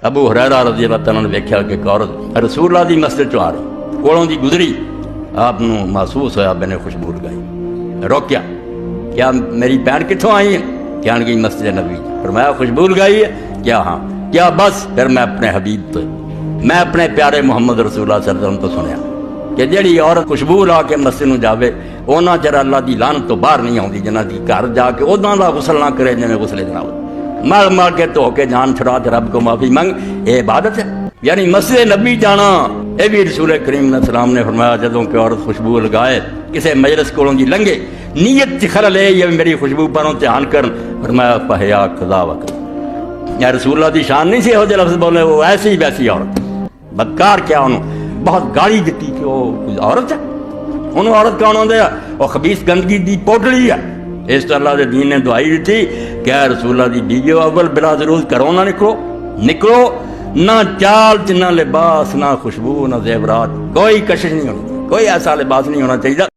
ابو ہریرہ رضی اللہ تعالیٰ نے دیکھا کہ ایک عورت رسول اللہ دی مسجد چ آ رہی کولوں دی گزری، آپ نو محسوس ہویا میں نے خوشبو لگائی، روکیا کیا میری بہن کتوں آئی ہے؟ کہنے گئی مسجد نبی، فرمایا خوشبو لگائی ہے؟ کیا ہاں، کیا بس؟ پھر میں اپنے حبیب تو میں اپنے پیارے محمد رسول اللہ صلی اللہ علیہ وسلم تو سنیا کہ جڑی عورت خوشبو لا کے مسجد نو جاوے اونا چر اللہ دی لعنت تو باہر نہیں آتی جنہ دی گھر جا کے اونا دا غسل نہ کرے جنہیں غسل جناب مار مار کے دھو کے جان چھڑا کے رب کو معافی منگ، اے عبادت ہے۔ یعنی مسجد نبی جانا اے بھی رسول کریم علیہ السلام نے فرمایا جدوں کہ عورت خوشبو لگائے کسے مجلس کولوں دی لنگے نیت چ خلل اے یہ میری خوشبو پروں دھیان کرن، فرمایا فحیا قضا وقت یا رسول اللہ دی شان نہیں سی ہو جے لفظ بولے وہ ایسی ویسی عورت بدکار کیا انہوں بہت گالی دیتی کہ وہ کوئی عورت ہے، انہوں عورت کون ہوندے ہے وہ خبیث گندگی دی پوٹلی ہے۔ اس تو اللہ دے دین نے دعائی دیتی کہ اے رسول اللہ دی بیوی اول بلا ضرور کرو نہ نکلو نہ چال نہ لباس نہ خوشبو نہ زیورات، کوئی کشش نہیں ہونی، کوئی ایسا لباس نہیں ہونا چاہیے